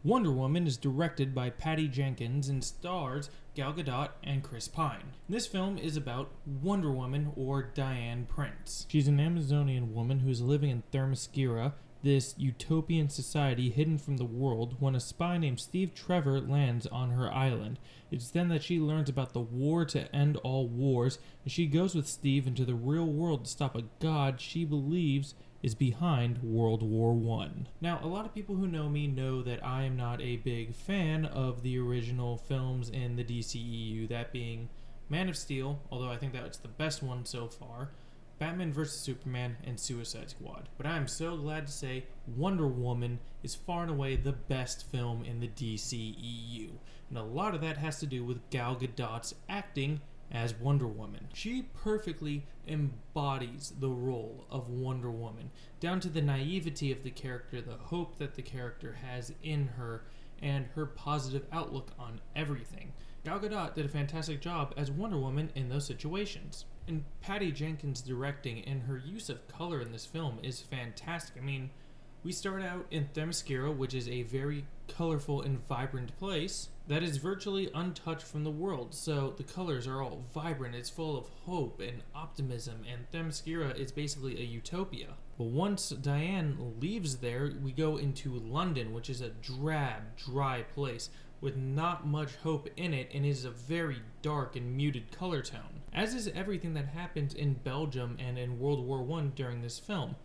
Wonder Woman is directed by Patty Jenkins and stars Gal Gadot and Chris Pine. This film is about Wonder Woman, or Diane Prince. She's an Amazonian woman who's living in Themyscira, this utopian society hidden from the world, when a spy named Steve Trevor lands on her island. It's then that she learns about the war to end all wars, and she goes with Steve into the real world to stop a god she believes is behind World War I. Now, a lot of people who know me know that I am not a big fan of the original films in the DCEU, that being Man of Steel, although I think that it's the best one so far, Batman vs. Superman, and Suicide Squad. But I am so glad to say Wonder Woman is far and away the best film in the DCEU. And a lot of that has to do with Gal Gadot's acting as Wonder Woman. She perfectly embodies the role of Wonder Woman, down to the naivety of the character, the hope that the character has in her, and her positive outlook on everything. Gal Gadot did a fantastic job as Wonder Woman in those situations. And Patty Jenkins' directing and her use of color in this film is fantastic. I mean, we start out in Themyscira, which is a very colorful and vibrant place that is virtually untouched from the world. So the colors are all vibrant, it's full of hope and optimism, and Themyscira is basically a utopia. But once Diane leaves there, we go into London, which is a drab, dry place with not much hope in it, and is a very dark and muted color tone. As is everything that happens in Belgium and in World War I during this film,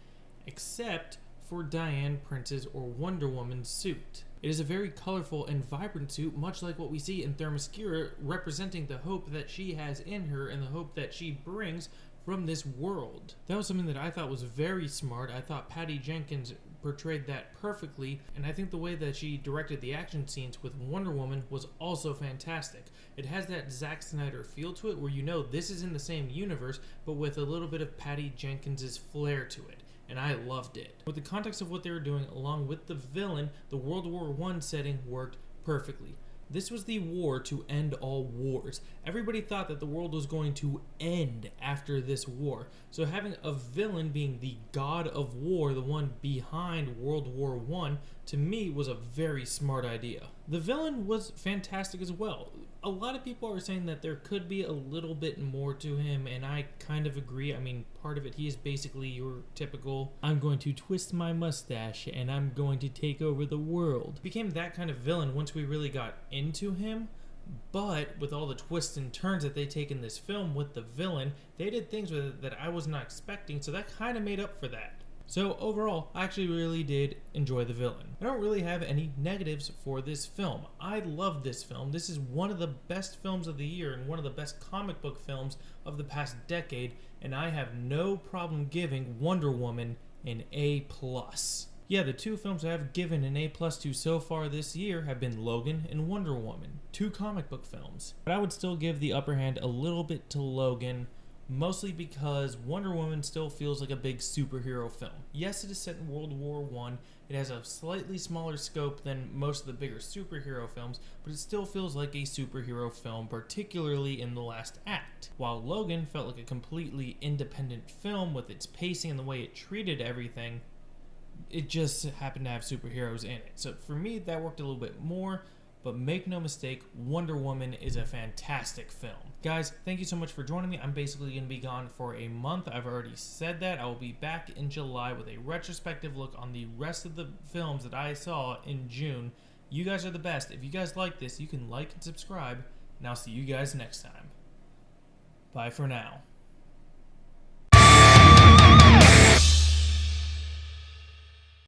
except for Diane Prince's, or Wonder Woman's, suit. It is a very colorful and vibrant suit, much like what we see in Themyscira, representing the hope that she has in her and the hope that she brings from this world. That was something that I thought was very smart. I thought Patty Jenkins portrayed that perfectly, and I think the way that she directed the action scenes with Wonder Woman was also fantastic. It has that Zack Snyder feel to it, where you know this is in the same universe, but with a little bit of Patty Jenkins' flair to it. And I loved it. With the context of what they were doing, along with the villain, the World War I setting worked perfectly. This was the war to end all wars. Everybody thought that the world was going to end after this war. So having a villain being the god of war, the one behind World War I, to me was a very smart idea. The villain was fantastic as well. A lot of people are saying that there could be a little bit more to him, and I kind of agree. I mean, part of it, he is basically your typical, I'm going to twist my mustache and I'm going to take over the world. He became that kind of villain once we really got into him, but with all the twists and turns that they take in this film with the villain, they did things with it that I was not expecting, so that kind of made up for that. So overall, I actually really did enjoy the villain. I don't really have any negatives for this film. I love this film. This is one of the best films of the year and one of the best comic book films of the past decade, and I have no problem giving Wonder Woman an A+. Yeah, the two films I have given an A+ to so far this year have been Logan and Wonder Woman, two comic book films. But I would still give the upper hand a little bit to Logan, mostly because Wonder Woman still feels like a big superhero film. Yes, it is set in World War I, it has a slightly smaller scope than most of the bigger superhero films, but it still feels like a superhero film, particularly in the last act. While Logan felt like a completely independent film with its pacing and the way it treated everything, it just happened to have superheroes in it. So for me, that worked a little bit more. But make no mistake, Wonder Woman is a fantastic film. Guys, thank you so much for joining me. I'm basically going to be gone for a month. I've already said that. I will be back in July with a retrospective look on the rest of the films that I saw in June. You guys are the best. If you guys like this, you can like and subscribe. And I'll see you guys next time. Bye for now.